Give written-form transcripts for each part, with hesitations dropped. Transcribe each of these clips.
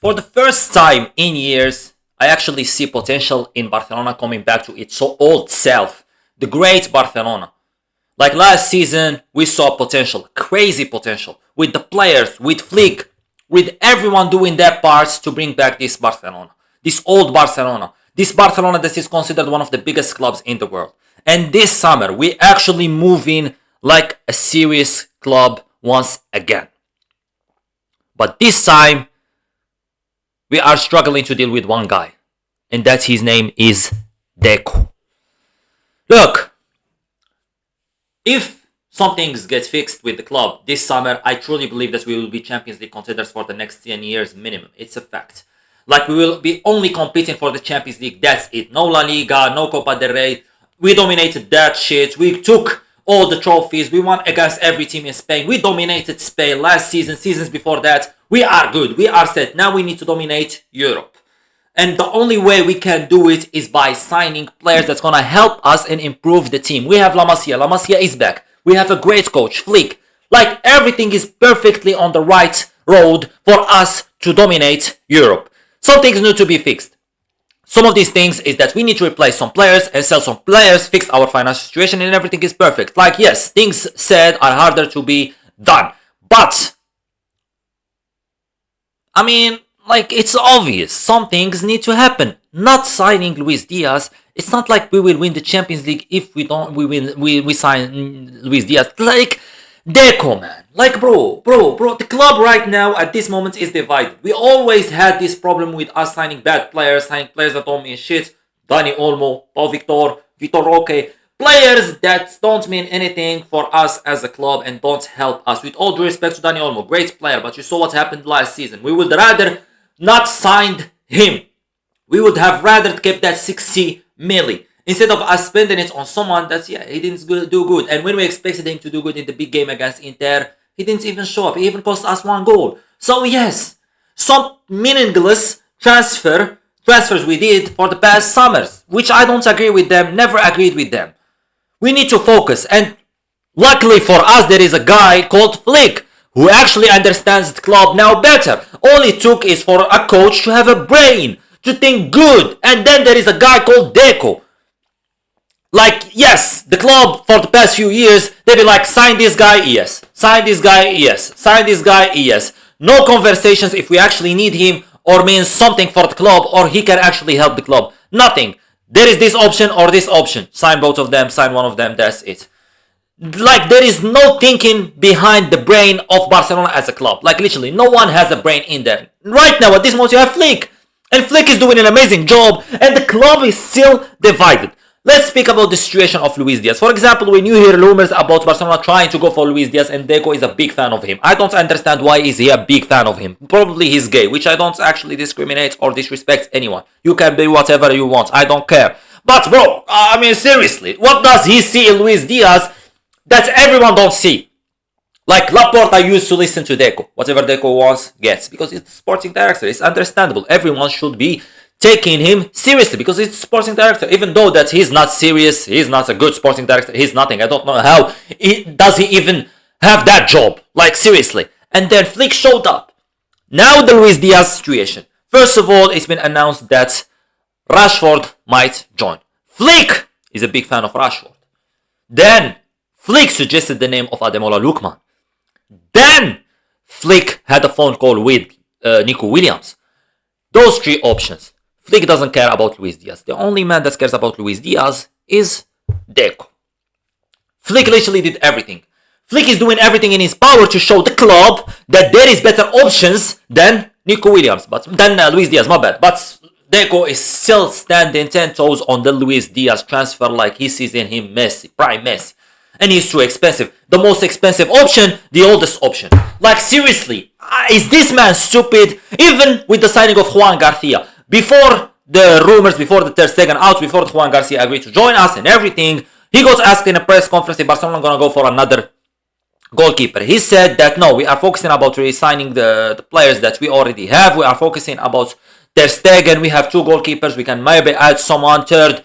For the first time in years, I actually see potential in Barcelona coming back to its old self. The great Barcelona. Like last season, we saw potential, crazy potential, with the players, with Flick, with everyone doing their parts to bring back this Barcelona. This old Barcelona. This Barcelona that is considered one of the biggest clubs in the world. And this summer, we actually move in like a serious club once again. But this time, we are struggling to deal with one guy. And that his name is Deco. Look, if some things get fixed with the club this summer, I truly believe that we will be Champions League contenders for the next 10 years minimum. It's a fact. Like, we will be only competing for the Champions League. That's it. No La Liga, no Copa del Rey. We dominated that shit. We took all the trophies. We won against every team in Spain. We dominated Spain last season, seasons before that. We are good. We are set. Now we need to dominate Europe. And the only way we can do it is by signing players that's going to help us and improve the team. We have La Masia. La Masia is back. We have a great coach, Flick. Like, everything is perfectly on the right road for us to dominate Europe. Some things need to be fixed. Some of these things is that we need to replace some players and sell some players, fix our financial situation, and everything is perfect. Like, yes, things said are harder to be done. But, I mean, like, it's obvious. Some things need to happen. Not signing Luis Diaz. It's not like we will win the Champions League if we sign Luis Diaz. Like, Deco, man. Like, bro. The club right now at this moment is divided. We always had this problem with us signing bad players, signing players that don't mean shit. Dani Olmo, Paul Victor, Vitor Roque. Players that don't mean anything for us as a club and don't help us. With all due respect to Dani Olmo, great player, but you saw what happened last season. We would rather not signed him. We would have rather kept that 60 milli instead of us spending it on someone that's, yeah, he didn't do good. And when we expected him to do good in the big game against Inter, he didn't even show up. He even cost us 1 goal. So yes, some meaningless transfers we did for the past summers, which I don't agree with them, never agreed with them. We need to focus, and luckily for us, there is a guy called Flick who actually understands the club now better. All it took is for a coach to have a brain, to think good, and then there is a guy called Deco. Like, yes, the club for the past few years, they be like, sign this guy, yes. Sign this guy, yes. Sign this guy, yes. No conversations if we actually need him or means something for the club or he can actually help the club. Nothing. There is this option or this option. Sign both of them, sign one of them, that's it. Like, there is no thinking behind the brain of Barcelona as a club. Like, literally, no one has a brain in there. Right now, at this moment, you have Flick. And Flick is doing an amazing job. And the club is still divided. Let's speak about the situation of Luis Diaz. For example, when you hear rumors about Barcelona trying to go for Luis Diaz and Deco is a big fan of him. I don't understand why is he a big fan of him. Probably he's gay, which I don't actually discriminate or disrespect anyone. You can be whatever you want. I don't care. But bro, I mean seriously, what does he see in Luis Diaz that everyone don't see? Like Laporta used to listen to Deco. Whatever Deco wants, gets. Because it's sporting director. It's understandable. Everyone should be taking him seriously because he's sporting director. Even though that he's not serious, he's not a good sporting director, he's nothing. I don't know how does he even have that job. Like seriously. And then Flick showed up. Now the Luis Diaz situation. First of all, it's been announced that Rashford might join. Flick is a big fan of Rashford. Then Flick suggested the name of Ademola Lookman. Then Flick had a phone call with Nico Williams. Those 3 options. Flick doesn't care about Luis Diaz. The only man that cares about Luis Diaz is Deco. Flick literally did everything. Flick is doing everything in his power to show the club that there is better options than Nico Williams, than Luis Diaz, my bad. But Deco is still standing 10 toes on the Luis Diaz transfer like he sees in him Messi, prime Messi. And he's too expensive. The most expensive option, the oldest option. Like seriously, is this man stupid? Even with the signing of Juan Garcia. Before the rumors, before the Ter Stegen out, before Juan Garcia agreed to join us and everything, he got asked in a press conference if Barcelona gonna go for another goalkeeper. He said that no, we are focusing about re-signing the players that we already have. We are focusing about Ter Stegen. We have 2 goalkeepers. We can maybe add someone third,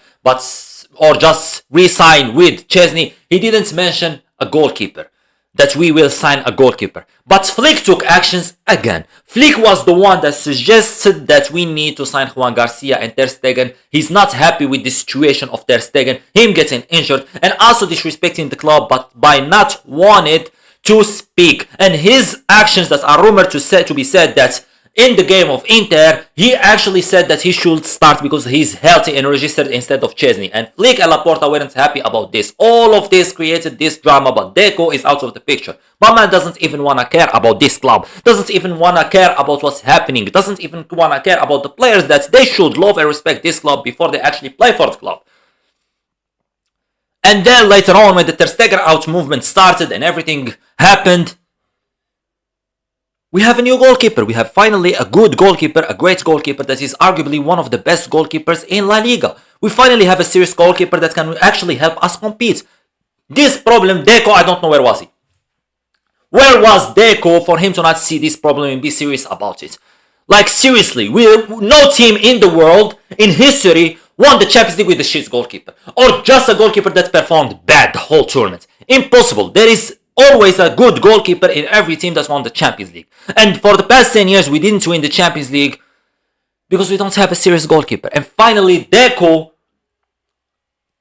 or just re-sign with Chesney. He didn't mention a goalkeeper. that we will sign a goalkeeper. But Flick took actions again. Flick was the one that suggested that we need to sign Juan Garcia and Ter Stegen. He's not happy with the situation of Ter Stegen, him getting injured, and also disrespecting the club, but by not wanting to speak. And his actions that are rumored to be said that in the game of Inter, he actually said that he should start because he's healthy and registered instead of Chesney. And Flick and Laporta weren't happy about this. All of this created this drama, but Deco is out of the picture. My man doesn't even want to care about this club. Doesn't even want to care about what's happening. Doesn't even want to care about the players that they should love and respect this club before they actually play for the club. And then later on, when the Ter Stegen out movement started and everything happened, we have a new goalkeeper. We have finally a good goalkeeper, a great goalkeeper that is arguably one of the best goalkeepers in La Liga. We finally have a serious goalkeeper that can actually help us compete. This problem, Deco, I don't know where was he. Where was Deco for him to not see this problem and be serious about it? Like seriously, no team in the world, in history, won the Champions League with the shit goalkeeper. Or just a goalkeeper that performed bad the whole tournament. Impossible. There is always a good goalkeeper in every team that's won the Champions League. And for the past 10 years, we didn't win the Champions League because we don't have a serious goalkeeper. And finally, Deco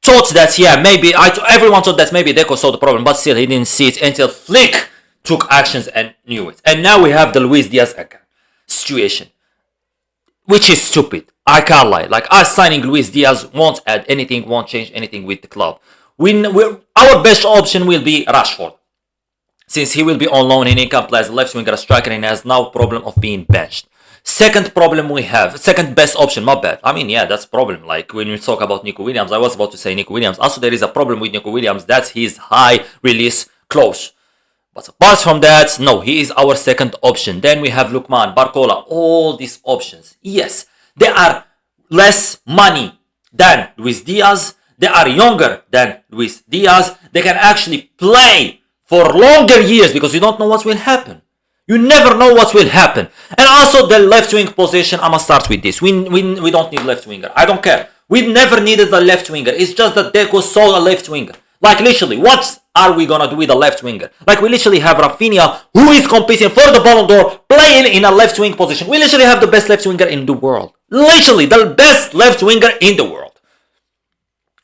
thought that, everyone thought that maybe Deco saw the problem, but still he didn't see it until Flick took actions and knew it. And now we have the Luis Diaz situation, which is stupid. I can't lie. Like, us signing Luis Diaz won't add anything, won't change anything with the club. Our best option will be Rashford, since he will be on loan and he can play as a left winger, a striker, and has no problem of being benched. Second best option, my bad. I mean, yeah, that's problem. Like when we talk about Nico Williams, I was about to say Nico Williams. Also, there is a problem with Nico Williams. That's his high release close. But apart from that, no, he is our second option. Then we have Lukman, Barcola, all these options. Yes, they are less money than Luis Diaz. They are younger than Luis Diaz. They can actually play for longer years because you don't know what will happen. You never know what will happen. And also the left wing position, I'm going to start with this. We don't need left winger. I don't care. We never needed a left winger. It's just that Deco saw a left winger. Like literally, what are we going to do with a left winger? Like we literally have Raphinha, who is competing for the Ballon d'Or, playing in a left wing position. We literally have the best left winger in the world. Literally, the best left winger in the world.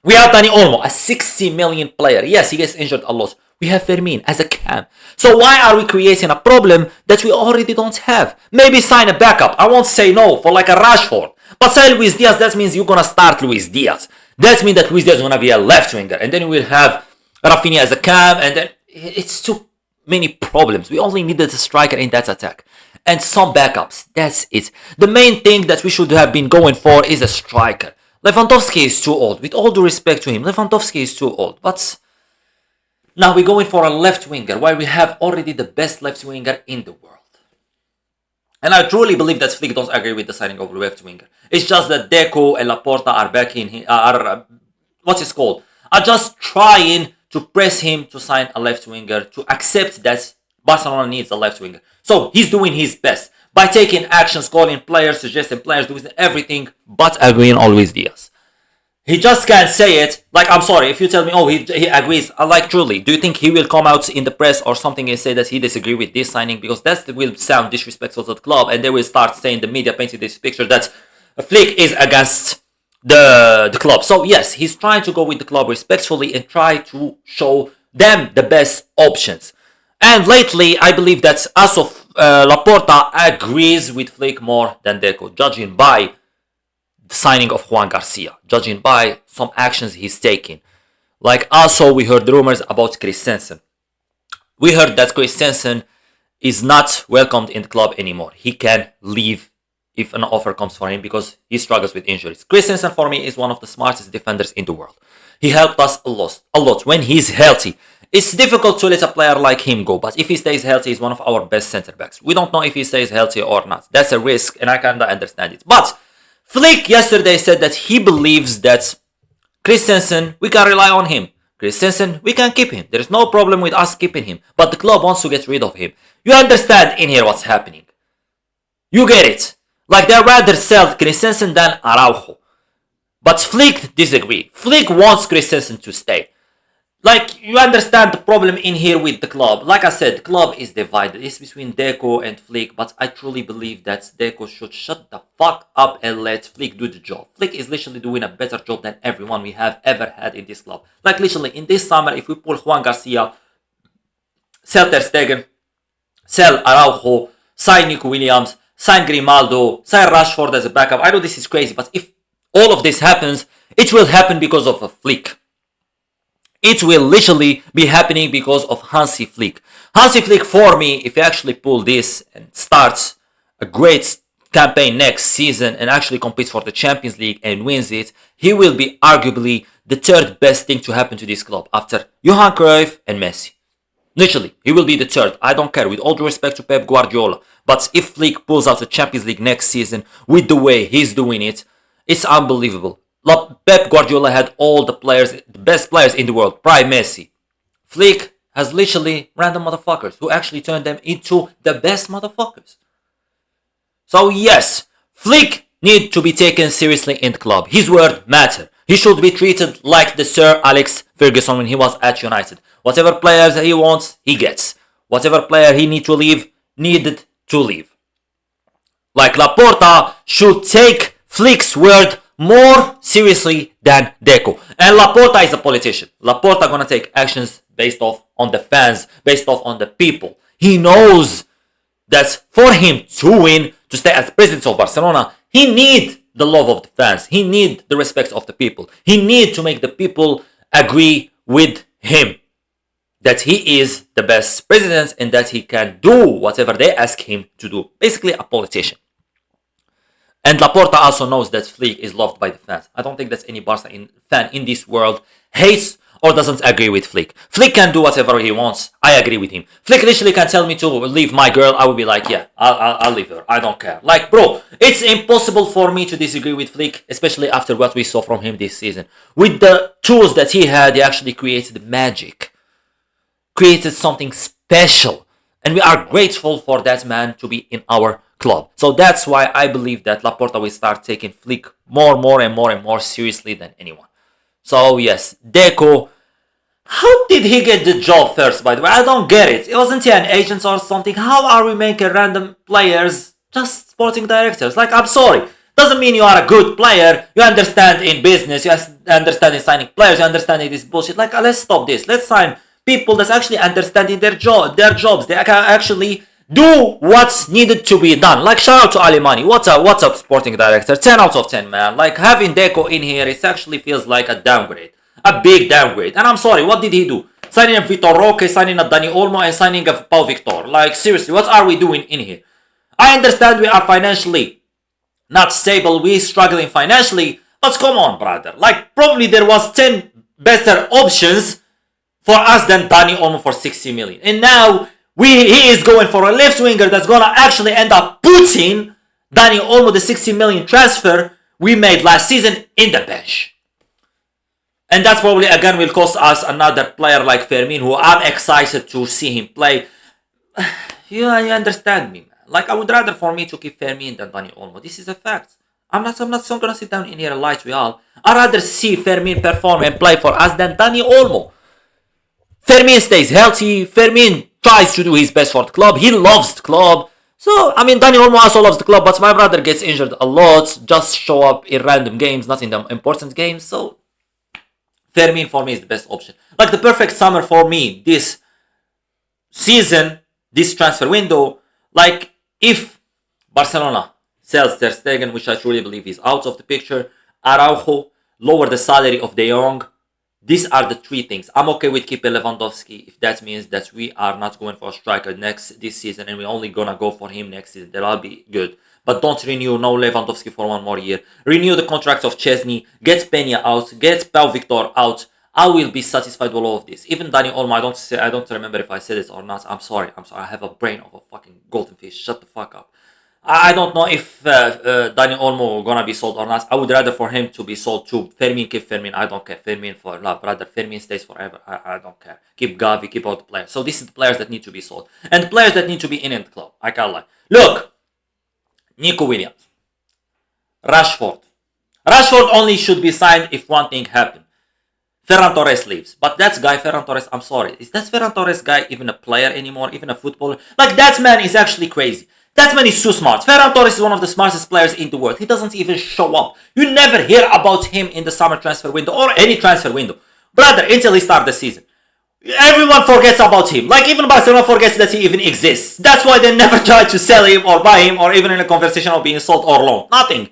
We have Dani Olmo, a 60 million player. Yes, he gets injured a lot. We have Fermin as a cam. So why are we creating a problem that we already don't have? Maybe sign a backup. I won't say no for like a Rashford. But say Luis Diaz, that means you're going to start Luis Diaz. That means that Luis Diaz is going to be a left winger. And then we'll have Raphinha as a cam. And then it's too many problems. We only needed a striker in that attack. And some backups. That's it. The main thing that we should have been going for is a striker. Lewandowski is too old. With all due respect to him, Lewandowski is too old. But now we're going for a left winger, while we have already the best left winger in the world. And I truly believe that Flick does agree with the signing of the left winger. It's just that Deco and Laporta are backing are just trying to press him to sign a left winger, to accept that Barcelona needs a left winger. So he's doing his best by taking actions, calling players, suggesting players, doing everything but agreeing on Luis Diaz. He just can't say it. Like, I'm sorry, if you tell me, oh, he agrees. Like, truly, do you think he will come out in the press or something and say that he disagrees with this signing? Because that will sound disrespectful to the club, and they will start saying, the media painting this picture that Flick is against the club. So, yes, he's trying to go with the club respectfully and try to show them the best options. And lately, I believe that Laporta agrees with Flick more than Deco, judging by the signing of Juan Garcia, judging by some actions he's taking. Like also we heard rumors about Christensen. We heard that Christensen is not welcomed in the club anymore. He can leave if an offer comes for him because he struggles with injuries. Christensen for me is one of the smartest defenders in the world. He helped us a lot when he's healthy. It's difficult to let a player like him go, but if he stays healthy, he's one of our best center backs. We don't know if he stays healthy or not. That's a risk and I kinda understand it. But Flick yesterday said that he believes that Christensen, we can rely on him. Christensen, we can keep him. There's no problem with us keeping him. But the club wants to get rid of him. You understand in here what's happening. You get it. Like they'd rather sell Christensen than Araujo. But Flick disagrees. Flick wants Christensen to stay. Like, you understand the problem in here with the club. Like I said, the club is divided. It's between Deco and Flick, but I truly believe that Deco should shut the fuck up and let Flick do the job. Flick is literally doing a better job than everyone we have ever had in this club. Like, literally, in this summer, if we pull Juan Garcia, sell Ter Stegen, sell Araujo, sign Nico Williams, sign Grimaldo, sign Rashford as a backup. I know this is crazy, but if all of this happens, it will happen because of a Flick. It will literally be happening because of Hansi Flick. Hansi Flick, for me, if he actually pull this and starts a great campaign next season and actually competes for the Champions League and wins it, he will be arguably the third best thing to happen to this club after Johan Cruyff and Messi. Literally, he will be the third. I don't care, with all due respect to Pep Guardiola. But if Flick pulls out the Champions League next season with the way he's doing it, it's unbelievable. Pep Guardiola had all the players, the best players in the world, prime Messi. Flick has literally random motherfuckers who actually turned them into the best motherfuckers. So yes, Flick needs to be taken seriously in the club. His word matters. He should be treated like the Sir Alex Ferguson when he was at United. Whatever players he wants, he gets. Whatever player he needed to leave. Like Laporta should take Flick's word more seriously than Deco. And Laporta is a politician. Laporta gonna take actions based off on the fans, based off on the people. He knows that for him to win, to stay as president of Barcelona, he need the love of the fans. He need the respect of the people. He need to make the people agree with him that he is the best president and that he can do whatever they ask him to do. Basically a politician. And Laporta also knows that Flick is loved by the fans. I don't think that any Barca fan in this world hates or doesn't agree with Flick. Flick can do whatever he wants. I agree with him. Flick literally can tell me to leave my girl. I will be like, yeah, I'll leave her. I don't care. Like, bro, it's impossible for me to disagree with Flick, especially after what we saw from him this season. With the tools that he had, he actually created magic. Created something special. And we are grateful for that man to be in our club. So that's why I believe that Laporta will start taking Flick more seriously than anyone. So yes, Deco, how did he get the job first, by the way? I don't get it. Wasn't he an agent or something? How are we making random players just sporting directors? Like, I'm sorry. Doesn't mean you are a good player. You understand in business. You understand in signing players. You understand in this bullshit. Like, let's stop this. Let's sign people that's actually understanding their jobs. They can actually do what's needed to be done. Like, shout out to Alemani. What's up, sporting director? 10 out of 10, man. Like, having Deco in here, it actually feels like a downgrade. A big downgrade. And I'm sorry, what did he do? Signing a Vitor Roque, signing a Dani Olmo, and signing a Pau Victor. Like, seriously, what are we doing in here? I understand we are financially not stable. We're struggling financially. But come on, brother. Like, probably there was 10 better options for us than Dani Olmo for 60 million. And now he is going for a left winger that's gonna actually end up putting Dani Olmo, the 60 million transfer we made last season, in the bench. And that's probably again will cost us another player like Fermin, who I'm excited to see him play. You understand me, man. Like, I would rather for me to keep Fermin than Dani Olmo. This is a fact. I'm not gonna sit down in here and lie to y'all. I'd rather see Fermin perform and play for us than Dani Olmo. Fermin stays healthy. Fermin tries to do his best for the club. He loves the club. So, I mean, Dani Olmo also loves the club, but my brother gets injured a lot. Just show up in random games, not in the important games. So, Fermin for me is the best option. Like, the perfect summer for me this season, this transfer window. Like, if Barcelona sells Ter Stegen, which I truly believe is out of the picture, Araujo, lower the salary of De Jong. These are the three things. I'm okay with keeping Lewandowski if that means that we are not going for a striker this season and we're only gonna go for him next season. That'll be good. But don't renew no Lewandowski for one more year. Renew the contract of Chesney. Get Peña out. Get Pau Victor out. I will be satisfied with all of this. Even Dani Olmo, I don't remember if I said it or not. I'm sorry. I have a brain of a fucking golden fish. Shut the fuck up. I don't know if Dani Olmo gonna be sold or not. I would rather for him to be sold to Fermin. Keep Fermin. I don't care. Fermin for love. Rather Fermin stays forever. I don't care. Keep Gavi. Keep all the players. So this is the players that need to be sold. And the players that need to be in the club. I can't lie. Look. Nico Williams. Rashford. Rashford only should be signed if one thing happened. Ferran Torres leaves. But that guy, Ferran Torres, I'm sorry. Is that Ferran Torres guy even a player anymore? Even a footballer? Like, that man is actually crazy. That man is too smart. Ferran Torres is one of the smartest players in the world. He doesn't even show up. You never hear about him in the summer transfer window or any transfer window. Brother, until he starts the season. Everyone forgets about him. Like, even Barcelona forgets that he even exists. That's why they never try to sell him or buy him or even in a conversation of being sold or loaned. Nothing.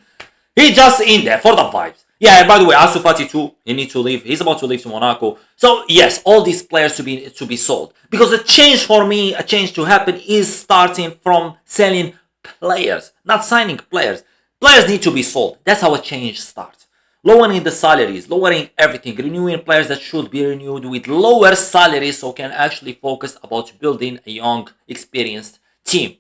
He's just in there for the vibes. Yeah, and by the way, Ansu Fati too, he needs to leave. He's about to leave to Monaco. So yes, all these players to be sold. Because a change for me, a change to happen is starting from selling players, not signing players. Players need to be sold. That's how a change starts. Lowering the salaries, lowering everything, renewing players that should be renewed with lower salaries so can actually focus about building a young, experienced team.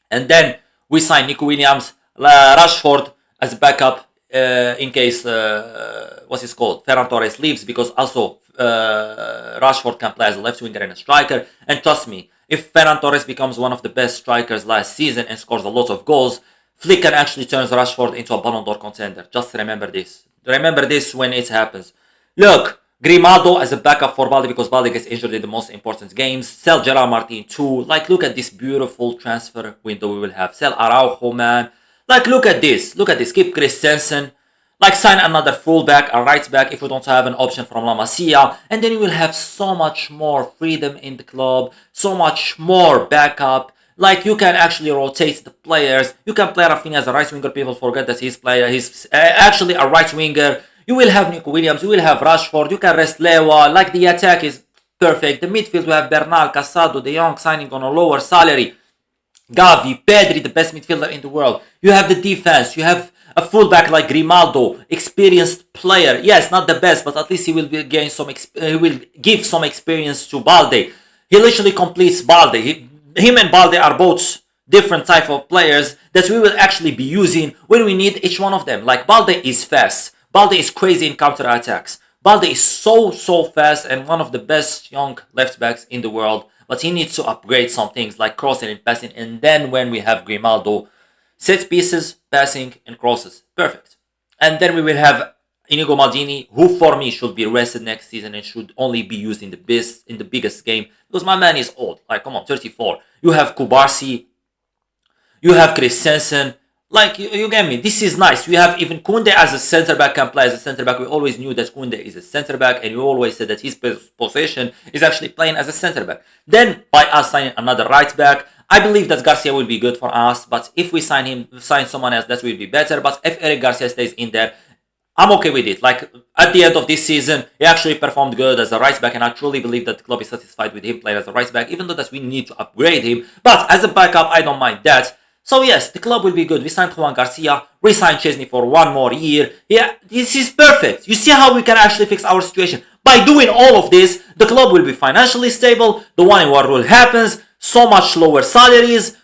And then we sign Nico Williams, Rashford as backup in case what's it called, Ferran Torres leaves, because also Rashford can play as a left winger and a striker. And trust me, if Ferran Torres becomes one of the best strikers last season and scores a lot of goals, Flick can actually turn Rashford into a Ballon d'Or contender. Just remember this. Remember this when it happens. Look, Grimaldo as a backup for Balde because Balde gets injured in the most important games. Sell Gerard Martin too. Like, look at this beautiful transfer window we will have. Sell Araujo, man. Like, look at this. Look at this. Keep Christensen. Like, sign another fullback, a right back if we don't have an option from La Masia. And then you will have so much more freedom in the club. So much more backup. Like, you can actually rotate the players. You can play Raphinha as a right winger. People forget that he's actually a right winger. You will have Nico Williams. You will have Rashford. You can rest Lewa. Like, the attack is perfect. The midfield, we have Bernal, Casado, De Jong signing on a lower salary. Gavi, Pedri, the best midfielder in the world. You have the defense. You have a fullback like Grimaldo, experienced player. Yes, not the best, but at least he will gain some. He will give some experience to Balde. He literally completes Balde. Him and Balde are both different type of players that we will actually be using when we need each one of them. Like, Balde is fast. Balde is crazy in counter attacks. Balde is so fast and one of the best young left backs in the world. But he needs to upgrade some things like crossing and passing. And then when we have Grimaldo, set pieces, passing, and crosses. Perfect. And then we will have Inigo Maldini, who for me should be rested next season and should only be used in the biggest game. Because my man is old. Like, come on, 34. You have Kubarsi. You have Christensen. Like, you get me. This is nice. We have even Kunde as a center back, can play as a center back. We always knew that Kunde is a center back, and we always said that his position is actually playing as a center back. Then, by us signing another right back, I believe that Garcia will be good for us. But if we sign someone else, that will be better. But if Eric Garcia stays in there, I'm okay with it. Like, at the end of this season, he actually performed good as a right back, and I truly believe that the club is satisfied with him playing as a right back, even though that we need to upgrade him. But as a backup, I don't mind that. So yes, the club will be good. We signed Juan Garcia, we signed Chesney for one more year. Yeah, this is perfect. You see how we can actually fix our situation. By doing all of this, the club will be financially stable, the one in what rule happens, so much lower salaries,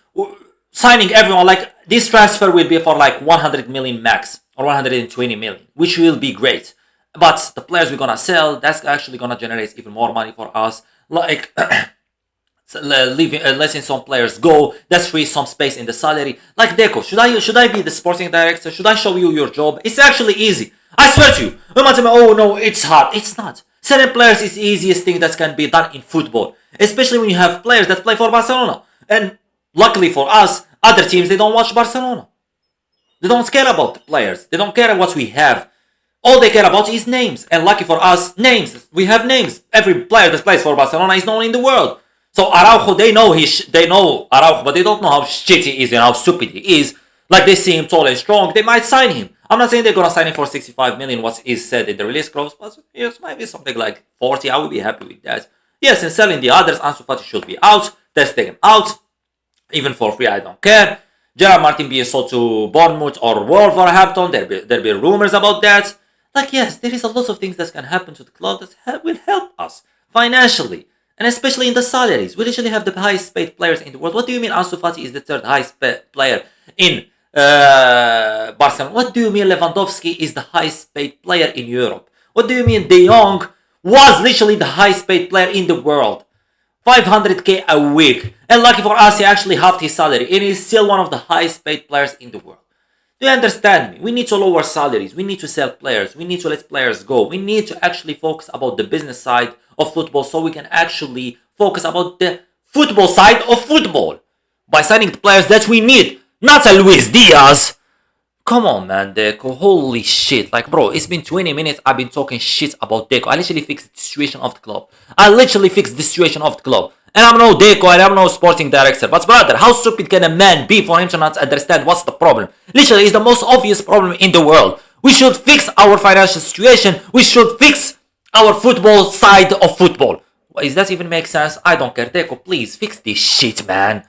signing everyone. Like, this transfer will be for like 100 million max, or 120 million, which will be great. But the players we're gonna sell, that's actually gonna generate even more money for us. Like, letting some players go, that's free some space in the salary. Like, Deco, should I be the sporting director? Should I show you your job? It's actually easy. I swear to you. You might say, oh no, it's hard. It's not. Selling players is the easiest thing that can be done in football, especially when you have players that play for Barcelona. And luckily for us, other teams, they don't watch Barcelona. They don't care about the players. They don't care what we have. All they care about is names. And lucky for us, names. We have names. Every player that plays for Barcelona is known in the world. So Araujo, they know Araujo, but they don't know how shit he is and how stupid he is. Like, they see him tall and strong, they might sign him. I'm not saying they're gonna sign him for 65 million, what is said in the release clause, but yes, maybe something like 40. I would be happy with that. Yes, and selling the others, Ansu Fati should be out. Ter Stegen out, even for free. I don't care. Gerard Martin being sold to Bournemouth or Wolverhampton. There'll be rumors about that. Like, yes, there is a lot of things that can happen to the club that will help us financially. And especially in the salaries. We literally have the highest paid players in the world. What do you mean Ansu Fati is the third highest paid player in Barcelona? What do you mean Lewandowski is the highest paid player in Europe? What do you mean De Jong was literally the highest paid player in the world? 500k a week. And lucky for us, he actually halved his salary. And he's still one of the highest paid players in the world. Do you understand me? We need to lower salaries. We need to sell players. We need to let players go. We need to actually focus about the business side of football so we can actually focus about the football side of football by signing the players that we need, not a Luis Diaz. Come on, man, Deco. Holy shit. Like, bro, it's been 20 minutes. I've been talking shit about Deco. I literally fixed the situation of the club. And I'm no Deco, and I'm no sporting director. But brother, how stupid can a man be for him to not understand what's the problem? Literally, it's the most obvious problem in the world. We should fix our financial situation. We should fix our football side of football. Does that even make sense? I don't care. Deco, please fix this shit, man.